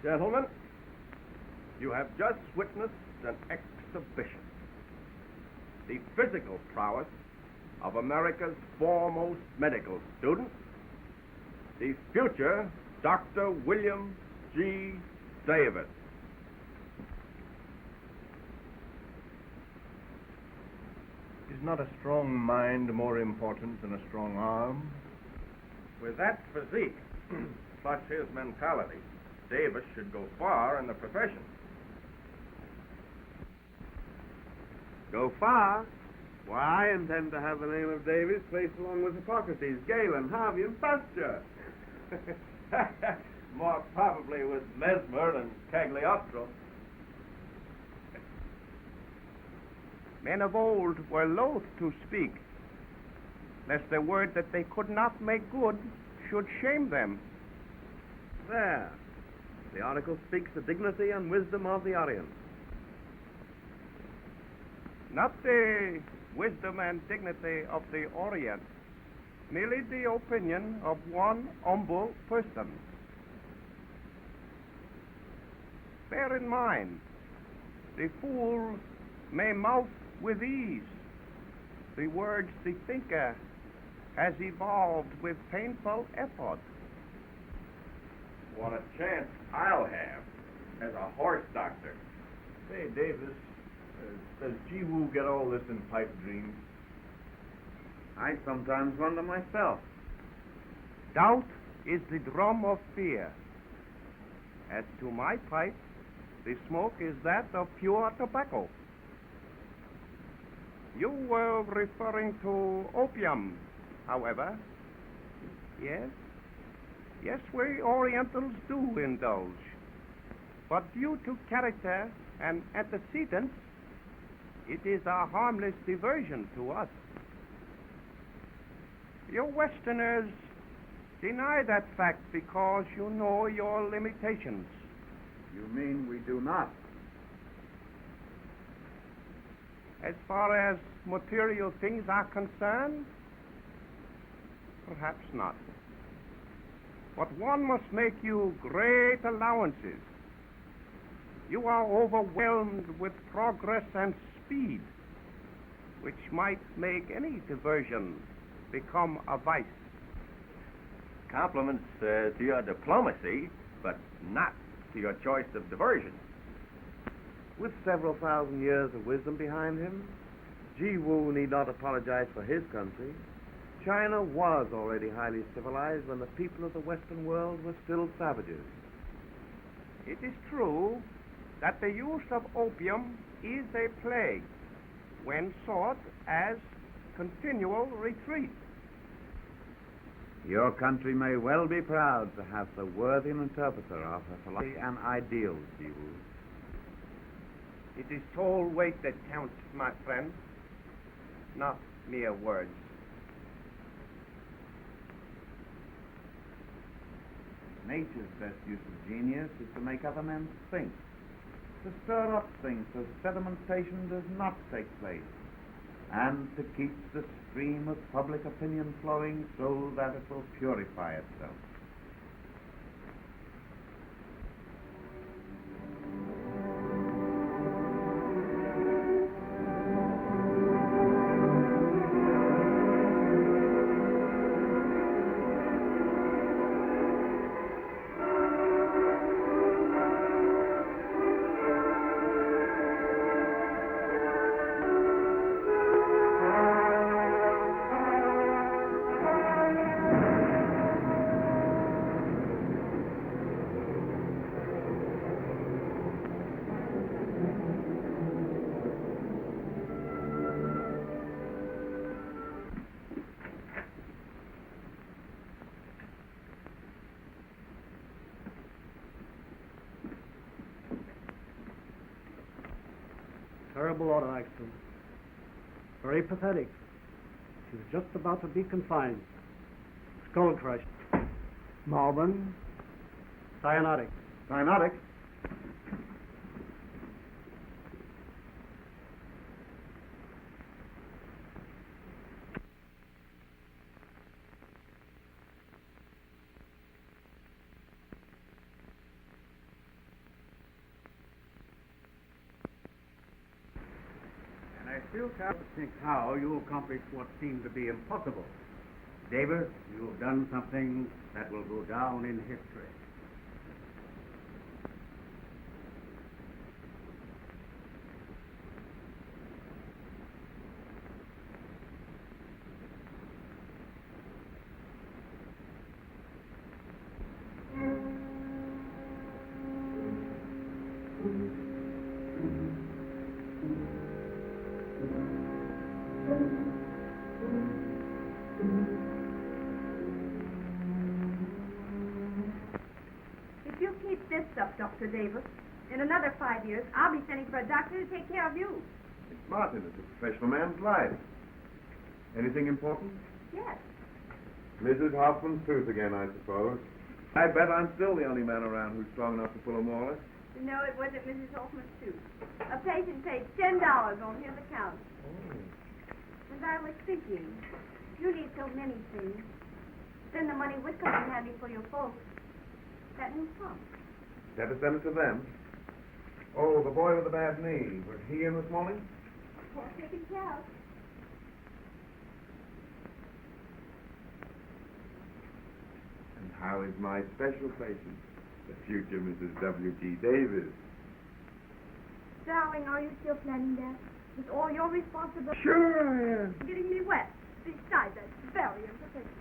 Gentlemen, you have just witnessed an exhibition. The physical prowess of America's foremost medical student, the future Dr. William G. Davis. Is not a strong mind more important than a strong arm? With that physique, plus his mentality, Davis should go far in the profession. Go far? Why, I intend to have the name of Davis placed along with Hippocrates, Galen, Harvey, and Pasteur. More probably with Mesmer and Cagliostro. Men of old were loath to speak, lest the word that they could not make good should shame them. There. The article speaks the dignity and wisdom of the Orient. Not the wisdom and dignity of the Orient, merely the opinion of one humble person. Bear in mind, the fool may mouth with ease the words the thinker has evolved with painful effort. What a chance I'll have as a horse doctor. Say, Davis, does Ji-Woo get all this in pipe dreams? I sometimes wonder myself. Doubt is the drum of fear. As to my pipe, the smoke is that of pure tobacco. You were referring to opium, however. Yes? Yes, we Orientals do indulge. But due to character and antecedents, it is a harmless diversion to us. You Westerners deny that fact because you know your limitations. You mean we do not? As far as material things are concerned, perhaps not. But one must make you great allowances. You are overwhelmed with progress and speed, which might make any diversion become a vice. Compliments to your diplomacy, but not to your choice of diversion. With several thousand years of wisdom behind him, Ji-Woo need not apologize for his country. China was already highly civilized when the people of the Western world were still savages. It is true that the use of opium is a plague when sought as continual retreat. Your country may well be proud to have so worthy an interpreter of her philosophy and ideals, Ji-Woo. It is soul weight that counts, my friend, not mere words. Nature's best use of genius is to make other men think, to stir up things so sedimentation does not take place, and to keep the stream of public opinion flowing so that it will purify itself. Terrible auto accident. Very pathetic. She was just about to be confined. Skull crush. Malvern. Cyanotic. Cyanotic? I still can't think how you accomplished what seemed to be impossible. Davis, you have done something that will go down in history. If you keep this up, Dr. Davis, in another 5 years, I'll be sending for a doctor to take care of you. It's Martin. It's a professional man's life. Anything important? Yes. Mrs. Hoffman's tooth again, I suppose. I bet I'm still the only man around who's strong enough to pull a Morris. No, it wasn't Mrs. Hoffman's tooth. A patient paid $10 on his account. And I was thinking, you need so many things. Then the money would come in handy for your folks. That new pump. Better send it to them. Oh, the boy with the bad knee. Was he in this morning? Or taken care of. And how is my special patient, the future Mrs. W.G. Davis? Darling, are you still planning that? With all your responsibility? Sure I am. Getting me wet. Besides, that's very insufficient.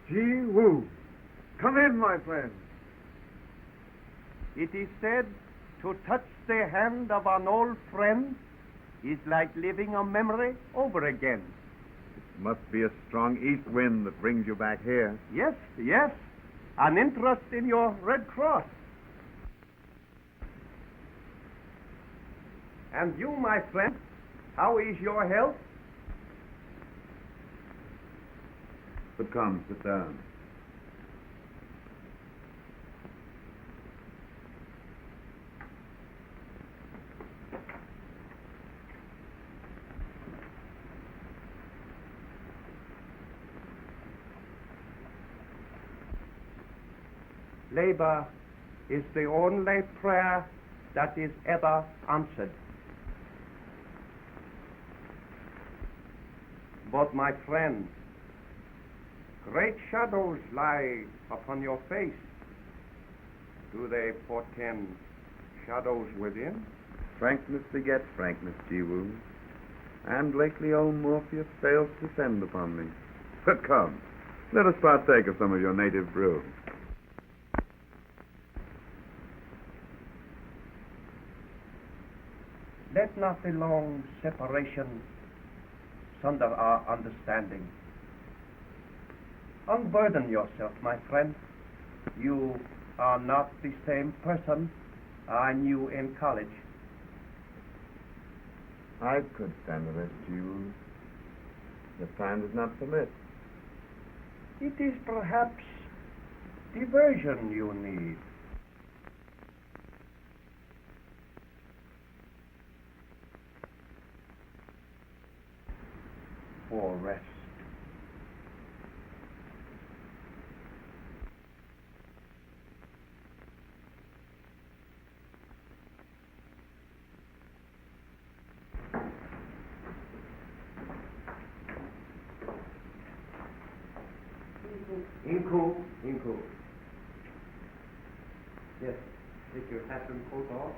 Gee woo. Come in, my friend. It is said to touch the hand of an old friend is like living a memory over again. It must be a strong east wind that brings you back here. Yes, yes. An interest in your Red Cross. And you, my friend, how is your health? But come, sit down. Labor is the only prayer that is ever answered. But my friend, great shadows lie upon your face. Do they portend shadows within? Frankness begets frankness, Jiwoo. And lately old Morpheus fails to descend upon me. But come, let us partake of some of your native brew. Let not the long separation sunder our understanding. Unburden yourself, my friend. You are not the same person I knew in college. I could stand the rest, Jiwoo. The time does not permit. It is perhaps diversion you need. For rest. Inku, Inku. Yes, take your hat and coat off.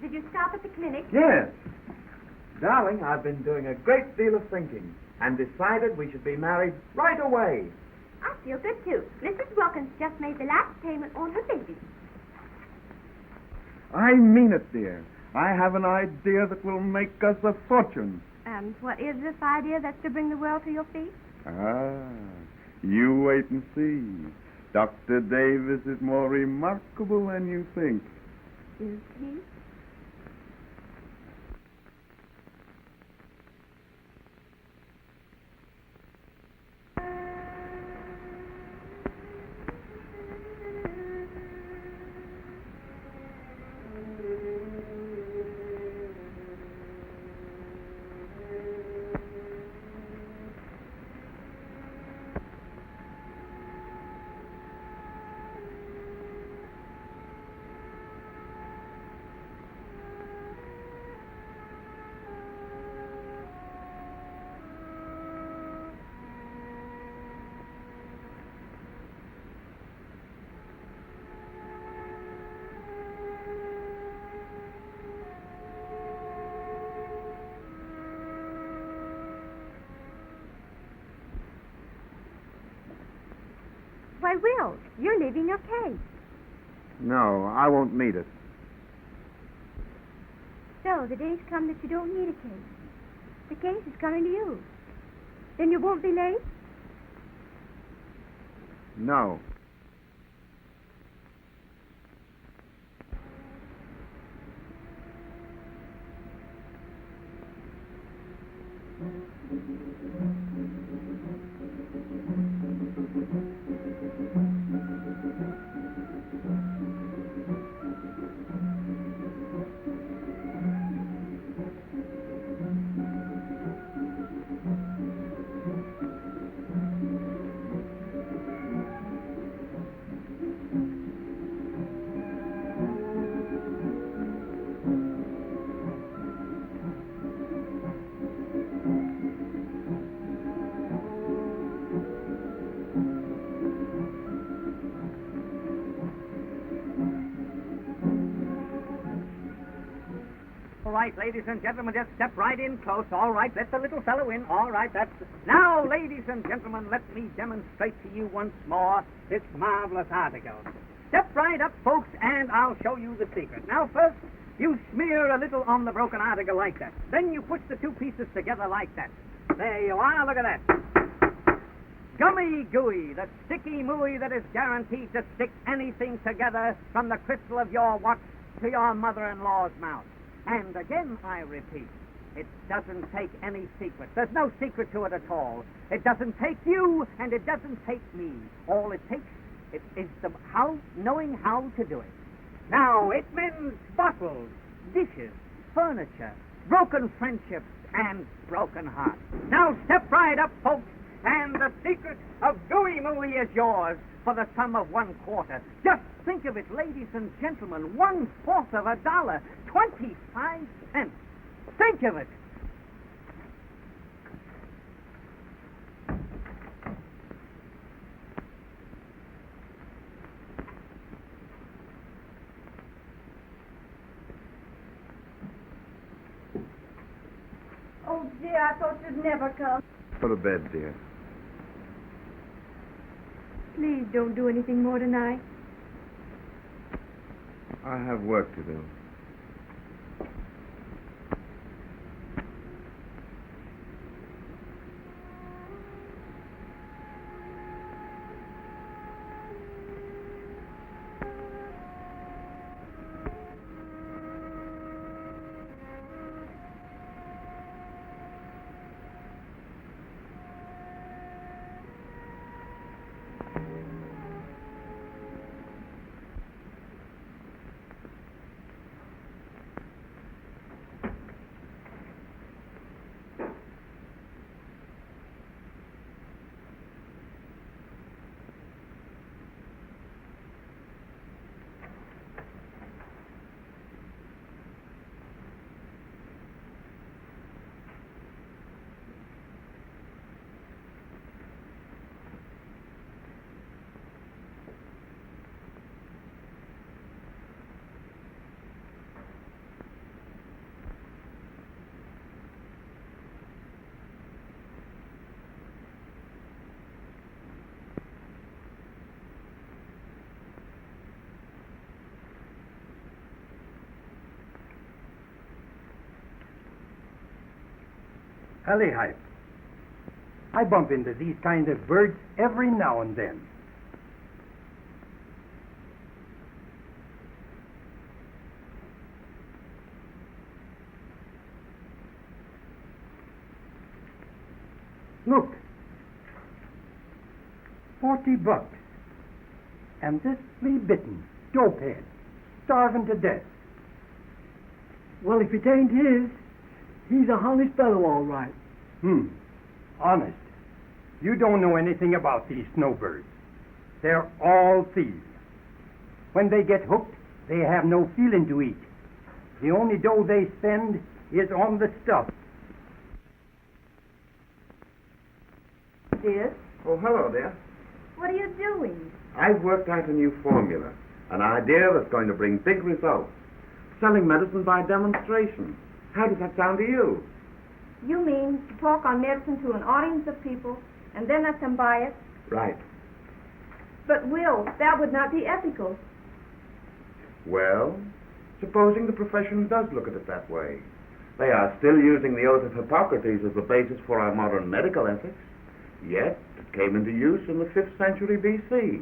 Did you stop at the clinic? Yes. Darling, I've been doing a great deal of thinking and decided we should be married right away. I feel good, too. Mrs. Wilkins just made the last payment on her baby. I mean it, dear. I have an idea that will make us a fortune. And what is this idea that's to bring the world to your feet? You wait and see. Dr. Davis is more remarkable than you think. Is he? Why, Will, you're leaving your case. No, I won't need it. So, the day's come that you don't need a case. The case is coming to you. Then you won't be late? No. right, ladies and gentlemen, just step right in close. All right, let the little fellow in. All right, that's... Now, ladies and gentlemen, let me demonstrate to you once more this marvelous article. Step right up, folks, and I'll show you the secret. Now, first, you smear a little on the broken article like that. Then you push the two pieces together like that. There you are, look at that. Gummy gooey, the sticky mooey that is guaranteed to stick anything together from the crystal of your watch to your mother-in-law's mouth. And again, I repeat, it doesn't take any secret. There's no secret to it at all. It doesn't take you, and it doesn't take me. All it takes is knowing how to do it. Now, it mends bottles, dishes, furniture, broken friendships, and broken hearts. Now, step right up, folks, and the secret of Gooey Mooey is yours for the sum of $1/4. Just think of it, ladies and gentlemen, $1/4 of $1, 25 cents. Think of it. Oh, dear, I thought you'd never come. Go to bed, dear. Please don't do anything more tonight. I have work to do. Hype. I bump into these kind of birds every now and then. Look. $40. And this flea-bitten dopehead, starving to death. Well, if it ain't his, he's a honest fellow, all right. Honest. You don't know anything about these snowbirds. They're all thieves. When they get hooked, they have no feeling to eat. The only dough they spend is on the stuff. Dear, Oh, hello, dear. what are you doing? I've worked out a new formula, an idea that's going to bring big results. Selling medicine by demonstration. How does that sound to you? You mean to talk on medicine to an audience of people and then let them buy it? Right. But, Will, that would not be ethical. Well, supposing the profession does look at it that way. They are still using the oath of Hippocrates as the basis for our modern medical ethics. Yet, it came into use in the 5th century B.C.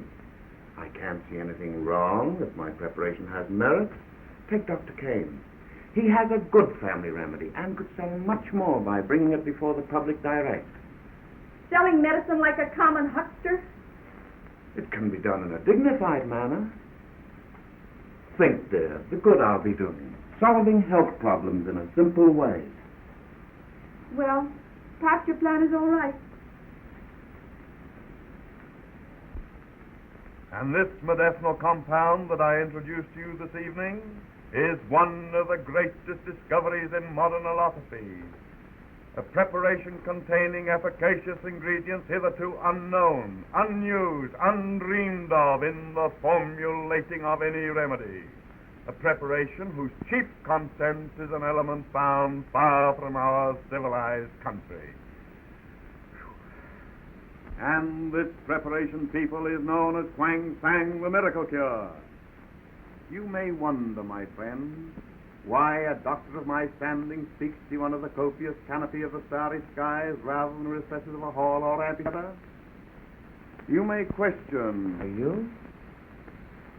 I can't see anything wrong if my preparation has merit. Take Dr. Kane. He has a good family remedy and could sell much more by bringing it before the public direct. Selling medicine like a common huckster? It can be done in a dignified manner. Think, dear, the good I'll be doing. Solving health problems in a simple way. Well, perhaps your plan is all right. And this medicinal compound that I introduced to you this evening is one of the greatest discoveries in modern allopathy. A preparation containing efficacious ingredients hitherto unknown, unused, undreamed of in the formulating of any remedy. a preparation whose chief content is an element found far from our civilized country. And this preparation, people, is known as Quang Sang, the miracle cure. You may wonder, my friend, why a doctor of my standing speaks to you under the copious canopy of the starry skies rather than the recesses of a hall or amphitheater. You may question. Are you?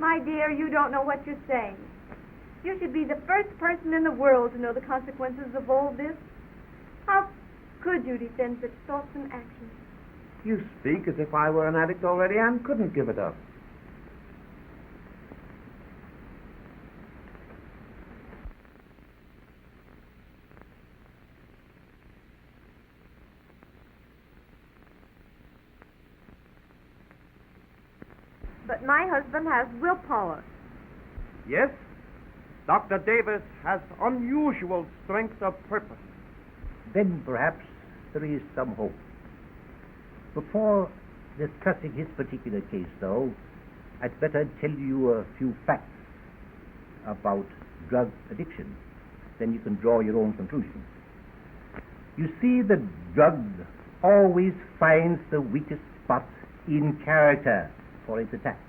My dear, you don't know what you're saying. You should be the first person in the world to know the consequences of all this. How could you defend such thoughts and actions? You speak as if I were an addict already and couldn't give it up. But my husband has willpower. Yes, Dr. Davis has unusual strength of purpose. Then perhaps there is some hope. Before discussing his particular case, though, I'd better tell you a few facts about drug addiction. Then you can draw your own conclusions. You see, the drug always finds the weakest spot in character for its attack.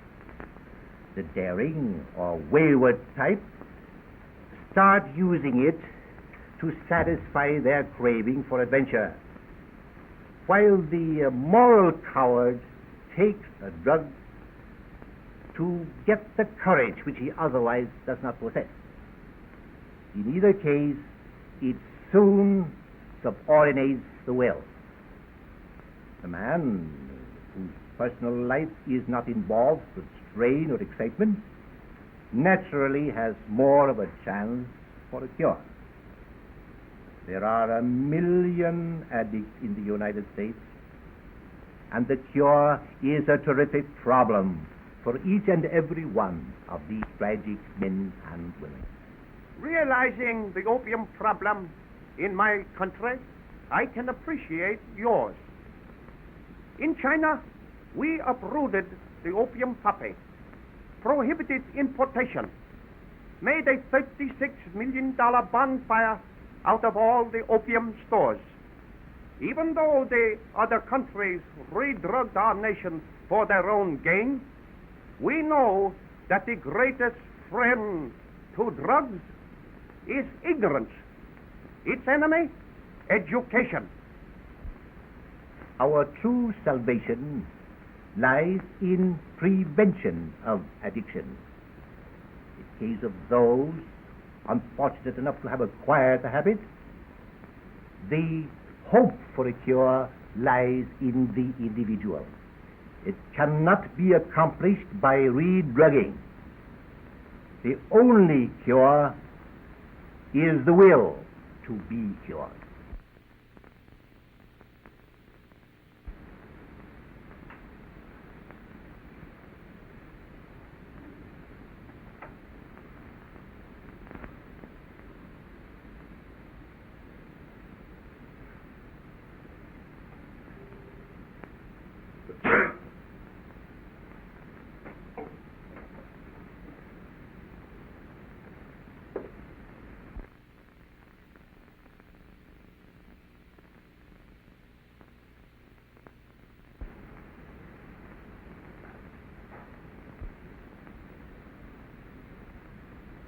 The daring or wayward type start using it to satisfy their craving for adventure, while the moral coward takes a drug to get the courage which he otherwise does not possess. In either case, it soon subordinates the will. The man whose personal life is not involved with strain or excitement naturally has more of a chance for a cure. There are 1 million addicts in the United States, and the cure is a terrific problem for each and every one of these tragic men and women. Realizing the opium problem in my country, I can appreciate yours. In China, we uprooted the opium poppy, prohibited importation, made a $36 million bonfire out of all the opium stores. Even though the other countries re-drugged our nation for their own gain, we know that the greatest friend to drugs is ignorance. Its enemy, education. Our true salvation lies in prevention of addiction. In case of those unfortunate enough to have acquired the habit, the hope for a cure lies in the individual. It cannot be accomplished by re-drugging. The only cure is the will to be cured.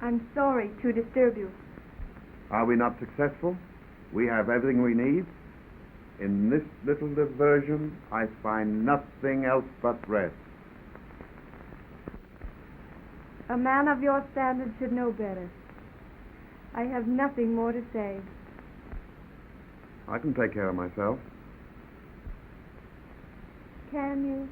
I'm sorry to disturb you. Are we not successful? We have everything we need. In this little diversion, I find nothing else but rest. A man of your standards should know better. I have nothing more to say. I can take care of myself. Can you?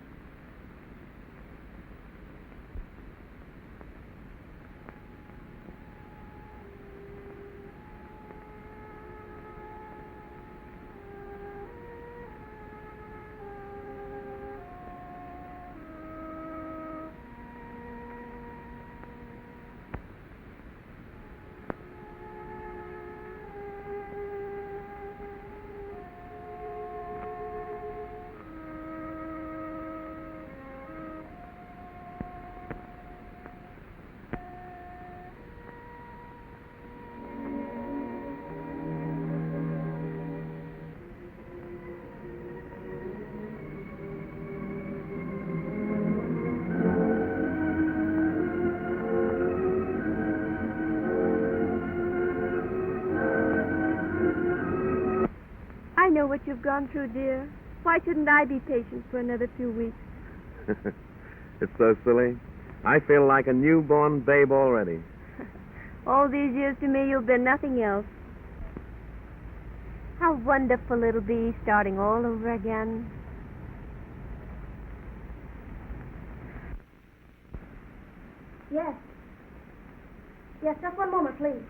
what you've gone through, dear. Why shouldn't I be patient for another few weeks? It's so silly. I feel like a newborn babe already. All these years to me, you've been nothing else. How wonderful it'll be starting all over again. Yes. Yes, just one moment, please.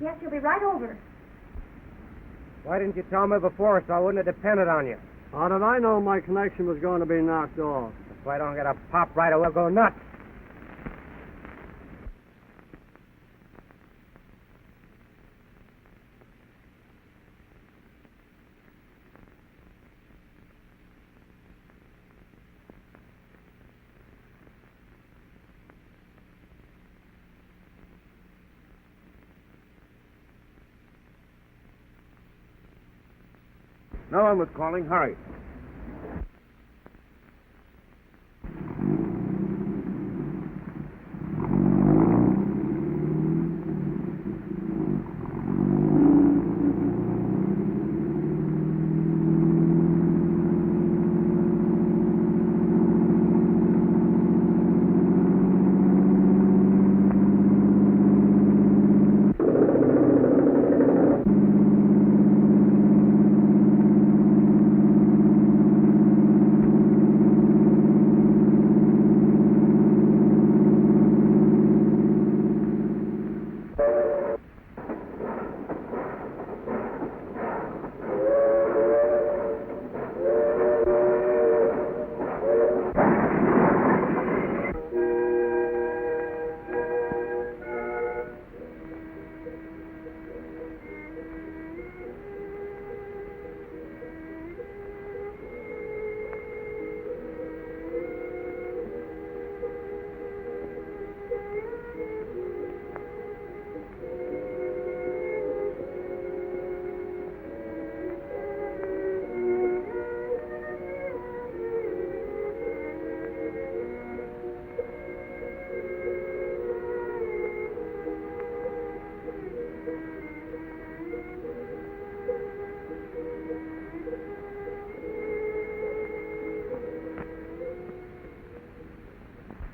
Yes, you'll be right over. Why didn't you tell me before so I wouldn't have depended on you? How did I know my connection was going to be knocked off? If I don't get a pop right, I will go nuts. No one was calling. Hurry.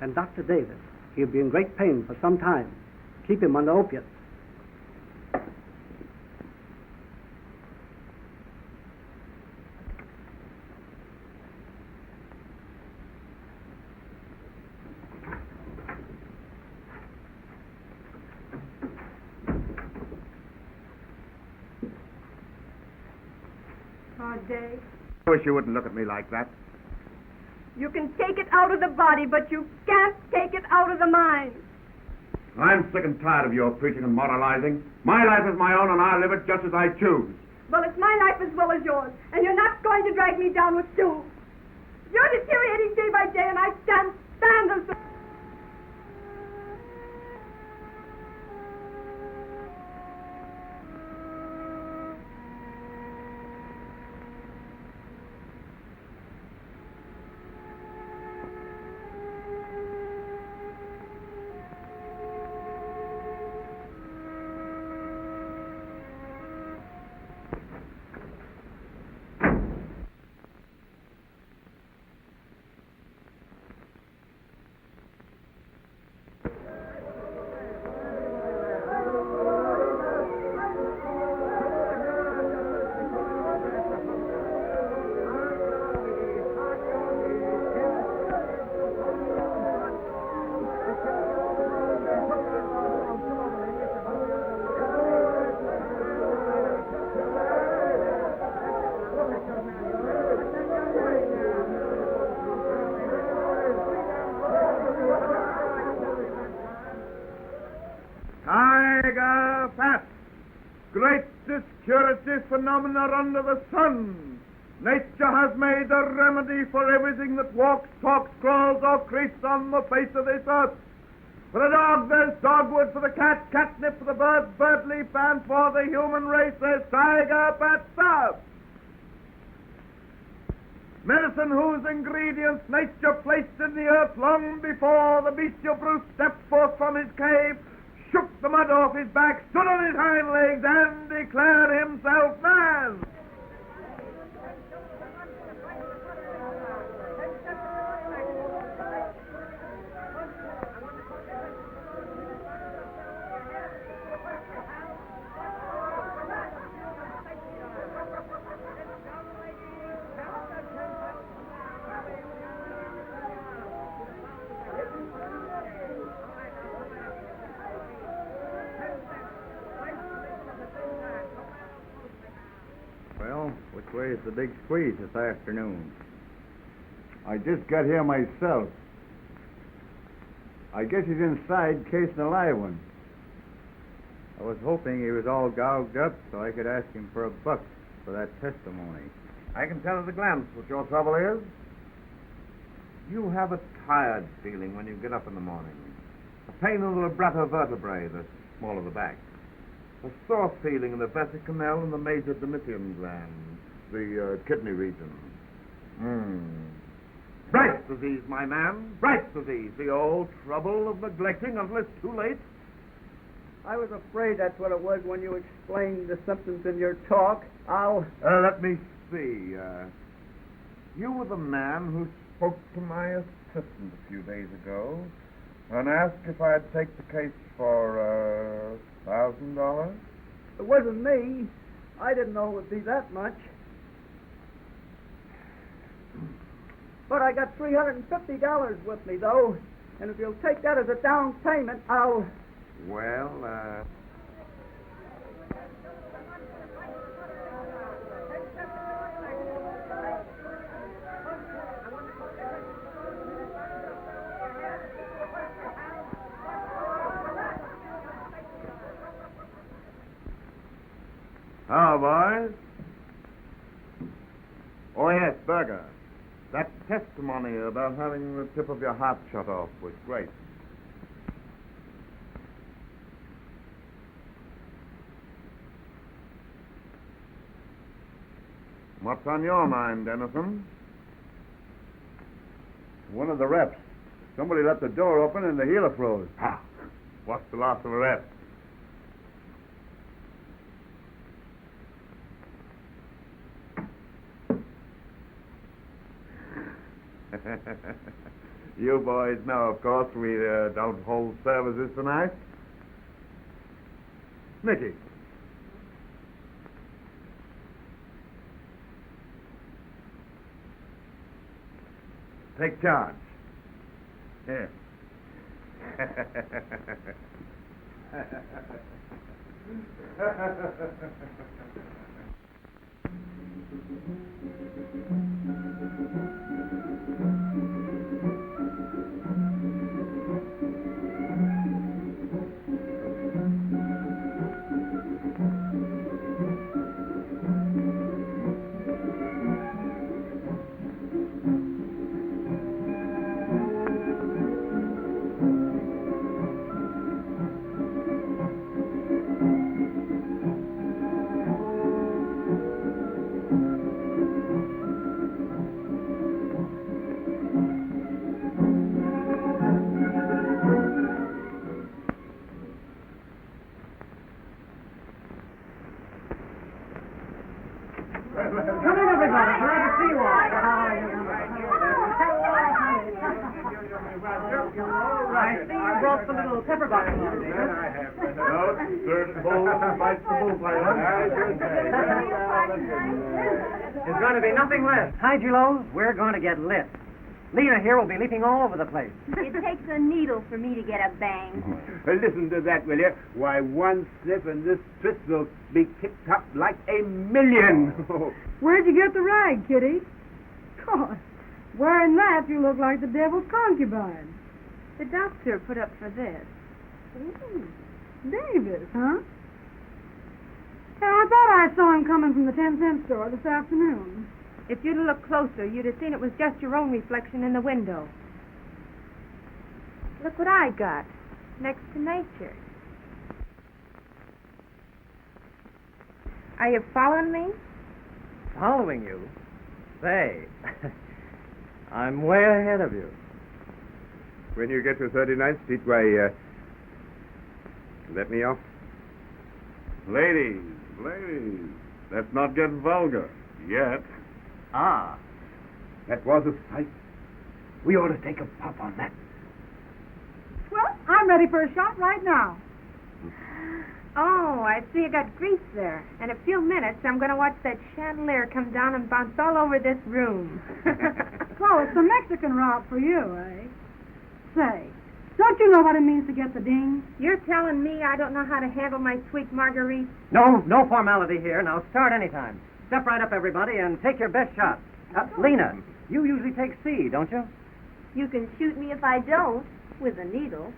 And Dr. Davis, he'll be in great pain for some time. Keep him on the opiates. Oh, Dave. I wish you wouldn't look at me like that. You can take it out of the body, but you can't take it out of the mind. I'm sick and tired of your preaching and moralizing. My life is my own, and I'll live it just as I choose. Well, it's my life as well as yours, and you're not going to drag me down with Stu. You're deteriorating day by day, and I can't stand this. Tiger Fat, greatest curative phenomena under the sun. Nature has made a remedy for everything that walks, talks, crawls, or creeps on the face of this earth. For the dog, there's dogwood. For the cat, catnip. For the bird, bird leaf. And for the human race, there's Tiger Fat Stuff. medicine whose ingredients nature placed in the earth long before the bestial brute stepped forth from his cave, shook the mud off his back, stood on his hind legs, and declared himself man. Well, which way is the big squeeze this afternoon? I just got here myself. I guess he's inside casing a live one. I was hoping he was all gouged up so I could ask him for a buck for that testimony. I can tell at a glance what your trouble is. You have a tired feeling when you get up in the morning. A pain in the vibrato vertebrae, the small of the back. A sore feeling in the vesic canal and the major domitium gland, the kidney region. Bright's disease, my man. Bright's disease. The old trouble of neglecting until it's too late. I was afraid that's what it was when you explained the symptoms in your talk. Let me see. You were the man who spoke to my assistant a few days ago and asked if I'd take the case for $1,000. It wasn't me. I didn't know it would be that much. But I got $350 with me, though. And if you'll take that as a down payment, I'll... Well, Hello, boys. Oh, yes, Berger. That testimony about having the tip of your heart shut off was great. What's on your mind, Dennison? One of the reps. Somebody left the door open and the healer froze. Ha! What's the loss of a rep? You boys know, of course, we don't hold services tonight. Nicky. Take charge. Here. Come in, everybody. Glad to see you all. I see you brought the little pepper box along, David. No, certain bull bites the bullfighter. There's going to be nothing left. Hi, Julo. We're going to get lit. Lena here will be leaping all over the place. It takes a needle for me to get a bang. Listen to that, will you? Why, one sniff and this twist will be kicked up like a million. Where'd you get the rag, Kitty? God, wearing that, you look like the devil's concubine. The doctor put up for this. Ooh, Davis, huh? Hey, I thought I saw him coming from the 10-cent store this afternoon. If you'd have looked closer, you'd have seen it was just your own reflection in the window. Look what I got, next to nature. Are you following me? Following you? Say, I'm way ahead of you. When you get to 39th Street, why, let me off. Ladies, let's not get vulgar yet. Ah, that was a sight. We ought to take a puff on that. Well, I'm ready for a shot right now. Oh, I see you got grease there. In a few minutes, I'm going to watch that chandelier come down and bounce all over this room. So it's the Mexican route for you, eh? Say, don't you know what it means to get the ding? You're telling me I don't know how to handle my sweet marguerite? No formality here. Now start anytime. Step right up, everybody, and take your best shot. Lena, you usually take C, don't you? You can shoot me if I don't, with a needle.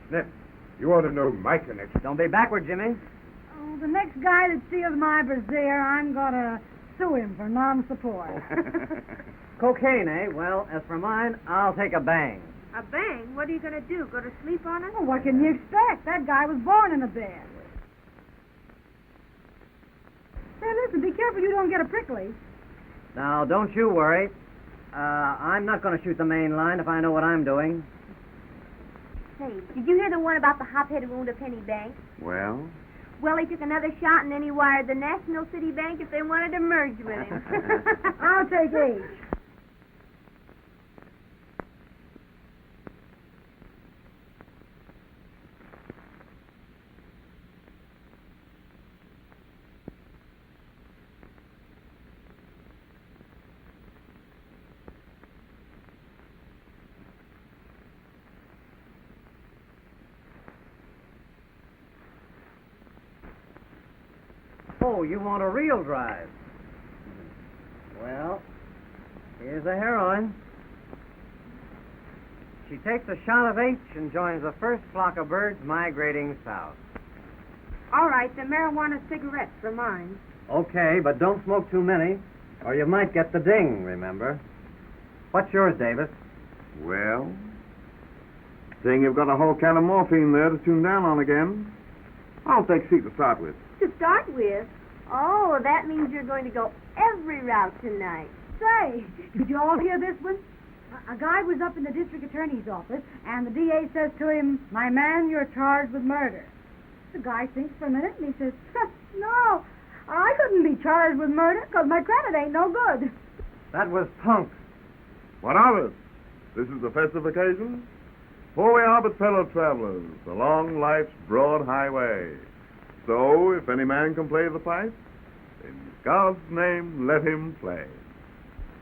Snip, you ought to know my connection. Don't be backward, Jimmy. Oh, the next guy that steals my brassiere, I'm going to sue him for non-support. Cocaine, eh? Well, as for mine, I'll take a bang. A bang? What are you going to do? Go to sleep on it? Well, what can you expect? That guy was born in a bed. Say, listen, be careful you don't get a prickly. Now, don't you worry. I'm not going to shoot the main line if I know what I'm doing. Say, did you hear the one about the hop-headed wound of Penny Bank? Well? Well, he took another shot and then he wired the National City Bank if they wanted to merge with him. I'll take H. Oh, you want a real drive? Well, here's the heroine. She takes a shot of H and joins the first flock of birds migrating south. All right, the marijuana cigarettes for mine. Okay, but don't smoke too many, or you might get the ding, remember? What's yours, Davis? Well, seeing you've got a whole can of morphine there to tune down on again, I'll take C to start with. To start with? Oh, that means you're going to go every route tonight. Say, did you all hear this one? A guy was up in the district attorney's office, and the DA says to him, "My man, you're charged with murder." The guy thinks for a minute, and he says, "No, I couldn't be charged with murder because my credit ain't no good." That was punk. What of it? This is a festive occasion, for we are but fellow travelers along life's broad highway. So, if any man can play the pipe, in God's name, let him play.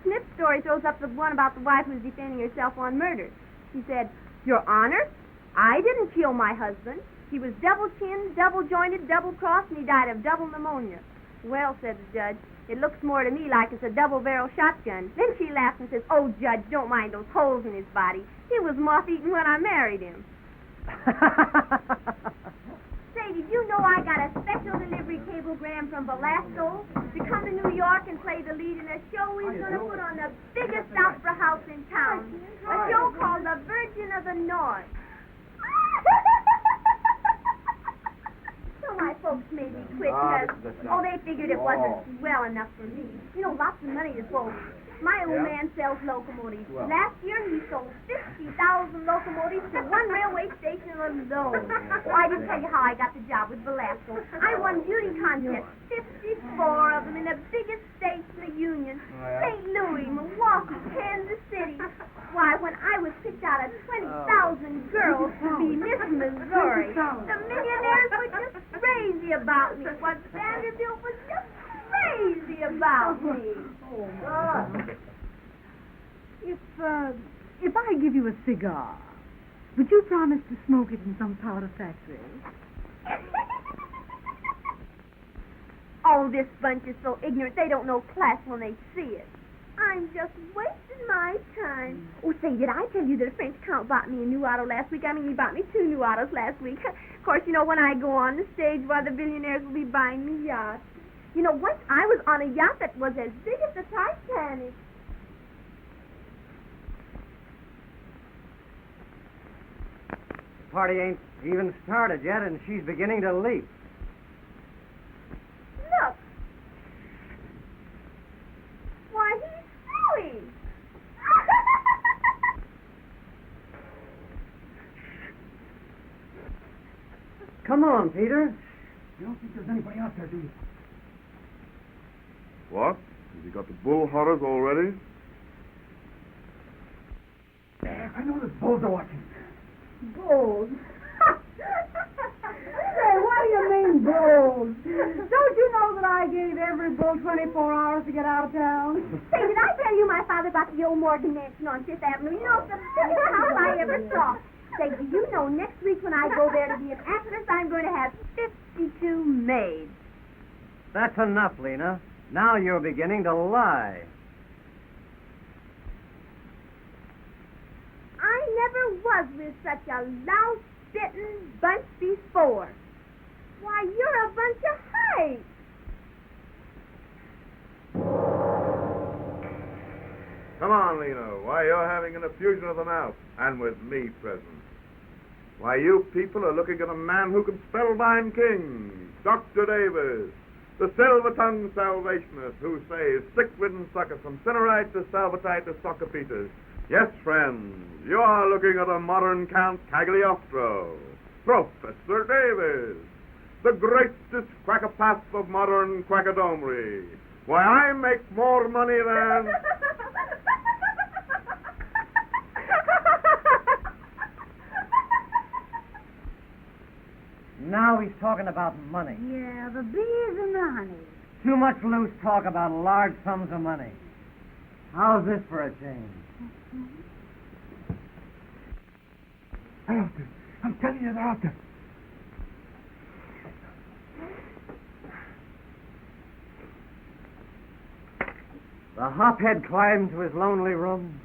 Snip's story throws up the one about the wife who's defending herself on murder. She said, "Your Honor, I didn't kill my husband. He was double-chinned, double-jointed, double-crossed, and he died of double pneumonia." "Well," said the judge, "it looks more to me like it's a double-barrel shotgun." Then she laughed and says, "Oh, Judge, don't mind those holes in his body. He was moth-eaten when I married him." Say, did you know I got a special delivery cablegram from Velasco to come to New York and play the lead in a show he's going to put on the biggest opera house in town? A show called The Virgin of the North. So my folks made me quit because, they figured it wasn't well enough for me. You know, lots of money to folks. My old man sells locomotives. Last year he sold 50,000 locomotives to one railway station alone. Oh, I didn't tell you how I got the job with Velasco. I won beauty contests, 54 of them in the biggest states in the Union. St. Louis, Milwaukee, Kansas City. Why, when I was picked out of 20,000 girls to be Miss Missouri, the millionaires were just crazy about me. What Vanderbilt was just crazy about me. Oh, God. If I give you a cigar, would you promise to smoke it in some powder factory? Oh, this bunch is so ignorant they don't know class when they see it. I'm just wasting my time. Oh, say, did I tell you that a French count bought me a new auto last week? I mean, he bought me 2 new autos last week. Of course, you know, when I go on the stage, why, the billionaires will be buying me yachts. You know, once I was on a yacht that was as big as the Titanic. party ain't even started yet, and she's beginning to leap. Look. Why, he's silly. Come on, Peter. You don't think there's anybody out there, do you? What? Has he got the bull horrors already? I know the bulls are watching. Bulls? Say, what do you mean, bulls? Don't you know that I gave every bull 24 hours to get out of town? Say, did I tell you my father bought the old Morgan Mansion on Fifth Avenue? You know, it's the biggest house I ever saw. Say, do you know next week when I go there to be an actress, I'm going to have 52 maids. That's enough, Lena. Now you're beginning to lie. I never was with such a louse-spitting bunch before. Why, you're a bunch of hype. Come on, Lena. Why, you're having an effusion of the mouth, and with me present. Why, you people are looking at a man who can spellbind kings, Dr. Davis, the silver-tongued salvationist who saves sick-ridden suckers from Cinerite to Salvatite to Soccer-Peters. Yes, friends, you are looking at a modern Count Cagliostro, Professor Davis, the greatest quackopath of modern quackadomery. Why, I make more money than... Now he's talking about money. Yeah, the bees and the honey. Too much loose talk about large sums of money. How's this for a change? I'm telling you, they're out there. The hophead climbed to his lonely room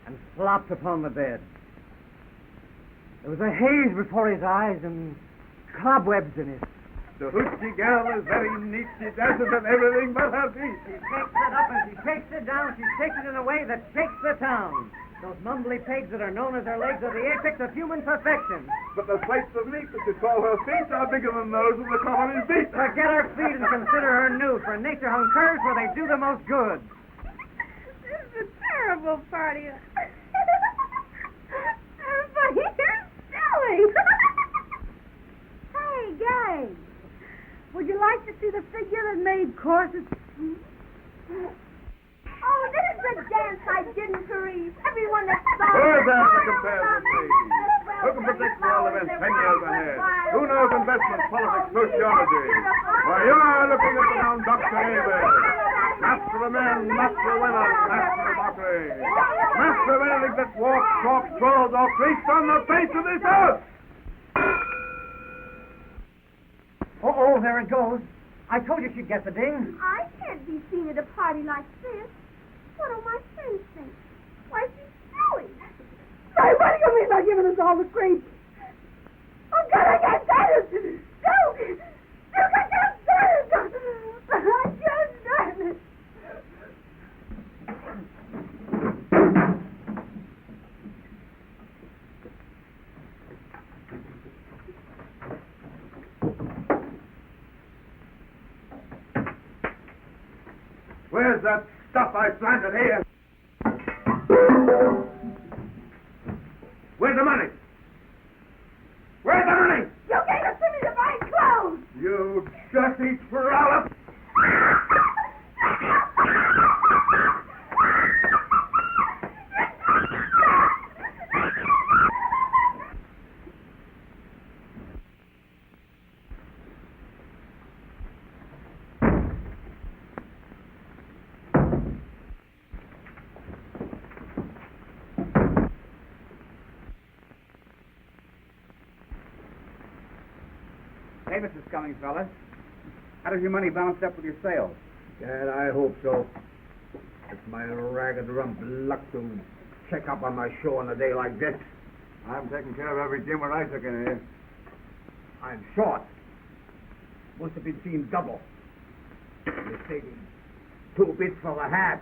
and flopped upon the bed. There was a haze before his eyes and cobwebs in it. The hoochie gal is very neat. She dances and everything but her feet. She takes it up and she takes it down. She takes it in a way that shakes the town. Those mumbly pegs that are known as her legs are the apex of human perfection. But the plates of meat that you call her feet are bigger than those of the common beat. Forget her feet and consider her nude, for nature hung curves where they do the most good. This is a terrible party. Everybody here's silly. Hey, gang. Would you like to see the figure that made courses? Oh, this is the dance I didn't Paris. Everyone that saw Who's it. that that compares with me? Who can predict all events 10 years ahead? Who knows investment, politics, sociology? Why, you are looking at the young Dr. Davis. Master of men, master of women, master of mockery. Master of anything that walks, talks, strolls, or creeps on the face of this earth. Oh, there it goes. I told you she'd get the ding. I can't be seen at a party like this. What do my friends think? Why, she's silly. Say, what do you mean by giving us all the creeps? Oh, God, I can't stand it. Duke! Duke, I can't stand it. I can't stand it. Where's that stuff I planted here? Where's the money? Where's the money? You gave it to me to buy clothes. You dirty trollop! Davis is coming, fellas. How does your money balance up with your sales? Gad, I hope so. It's my ragged rump luck to check up on my show on a day like this. I'm taking care of every dimmer I took in here. I'm short. Must have been seen double. Mistaken. 2 bits for the hat.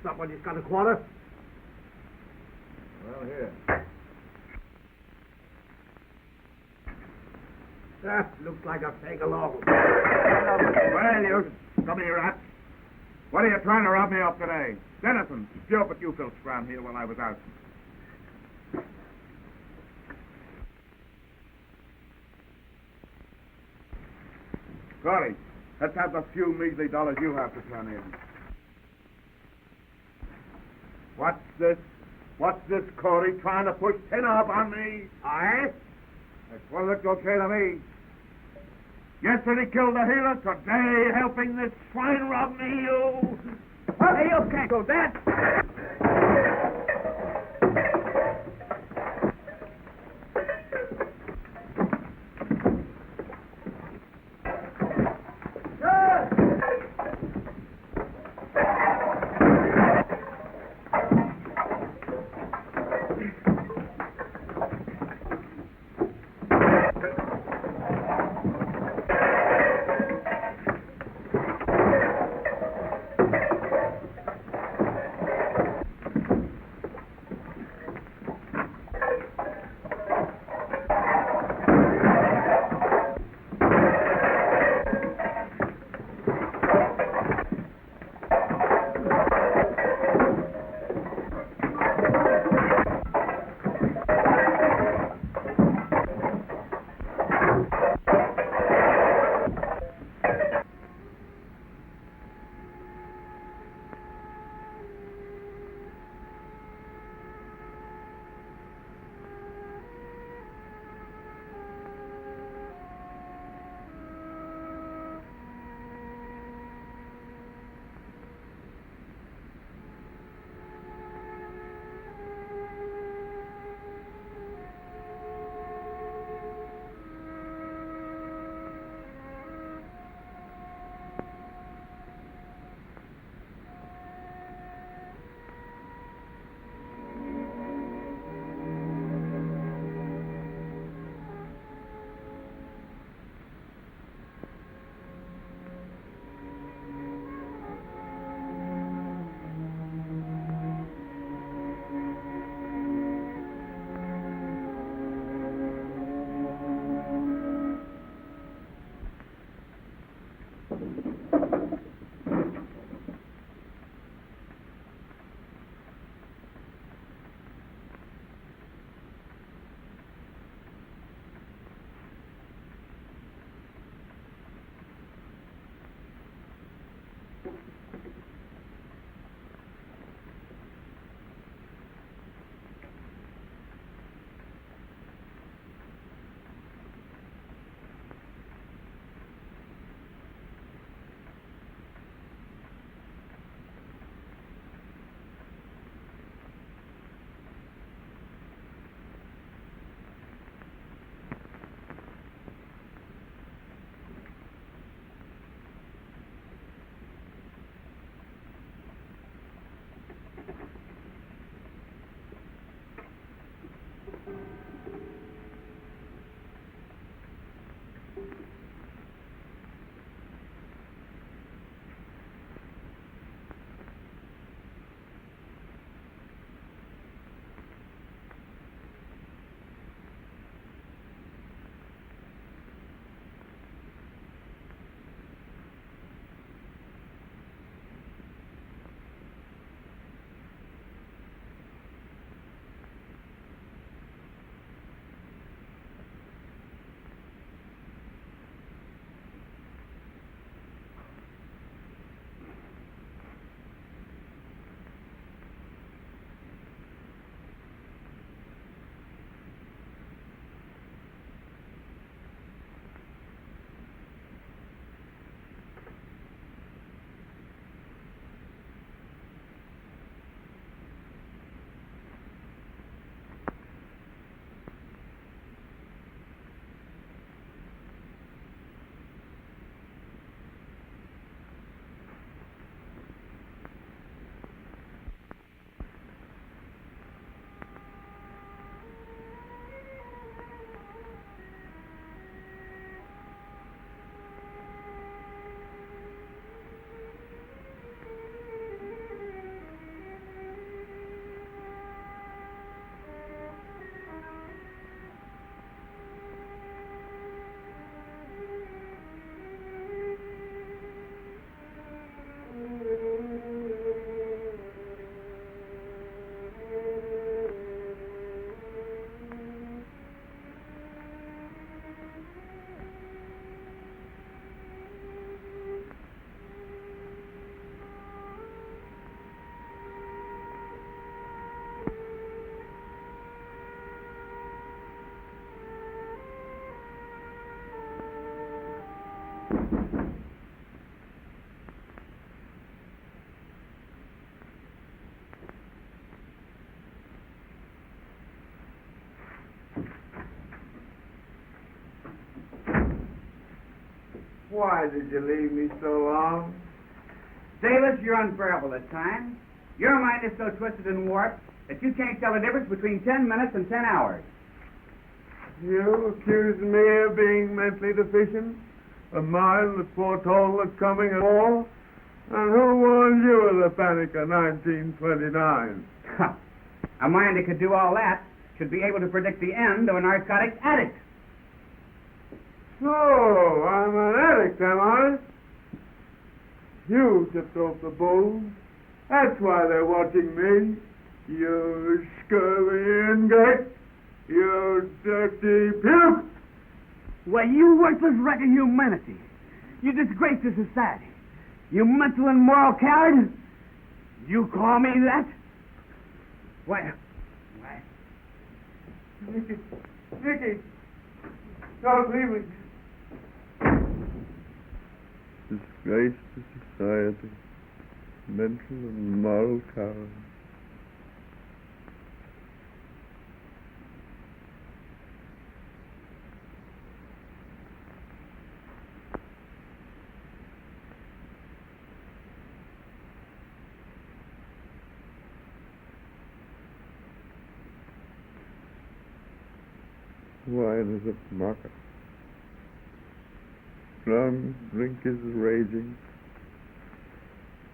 Somebody's got a quarter? Well, here. Looks like a fake along. Well, you scummy rat. What are you trying to rob me of today? Denison, you put you filth around here while I was out. Corey, let's have the few measly dollars you have to turn in. What's this? What's this, Corey, trying to push 10 up on me? Aye? That's what looks okay to me. Yesterday killed the healer, today helping this swine rob me, you. Hey, you can't go that. Why did you leave me so long? Davis, you're unbearable at times. Your mind is so twisted and warped that you can't tell the difference between 10 minutes and 10 hours. You accuse me of being mentally deficient? A mind that foretold the coming of war? And who warned you of the panic of 1929? A mind that could do all that should be able to predict the end of a narcotics addict. So, I'm an addict, am I? You tipped off the booze. That's why they're watching me. You scurvy ingrate. You dirty puke. Why, you worthless wreck of humanity. You disgrace to society. You mental and moral coward. You call me that? Why? Nicky, don't leave me. Disgrace to society. Mental and moral coward. Wine is a mocker. Strong drink is raging,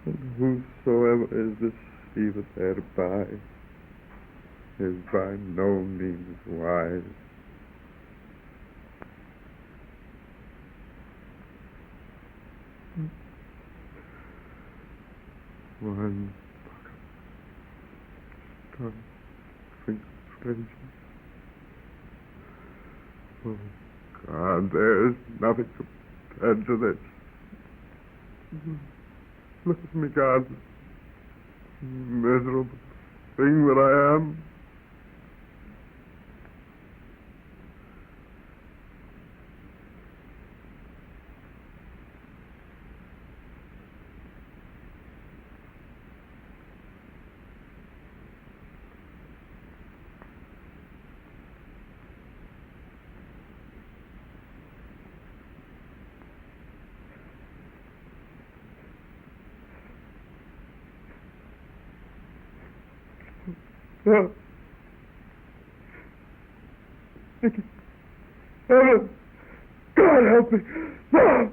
and whosoever is deceived thereby is by no means wise. Wine mocker. Strong drink is raging. Oh, God, there's nothing compared to this. Look at me, God. Miserable thing that I am. No. Nicky. Heaven. God help me. No.